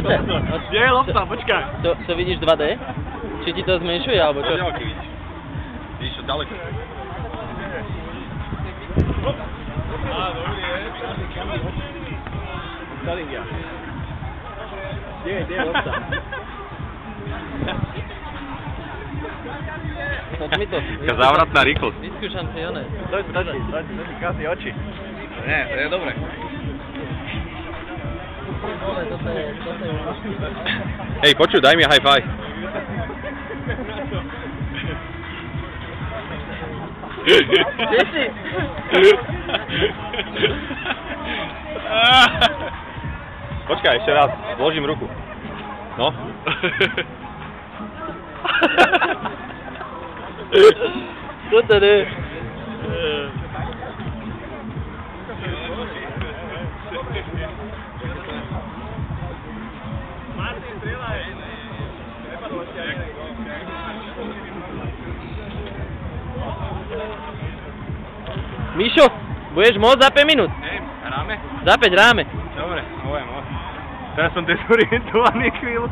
Počkaj. Kde je lopta? Počkaj. To vidíš 2D? Či ti to zmenšuje, alebo čo? Ďalky vidíš. Vidíš čo ďaleko. Stalingia. Kde je lopta? Poď mi to. Taká závratná rýchlosť. Vyskúšam si oné. Dajte, krásne oči. Nie, to je dobré. Toto je... Hej, počuj, daj mi high five. Kde si? Počkaj, ešte raz, vložím ruku. No. Toto ne. Mišo, budeš môcť za 5 minút? Hráme? Za 5 hráme. Dobre, môžem. Teraz som dezorientovaný chvíľu.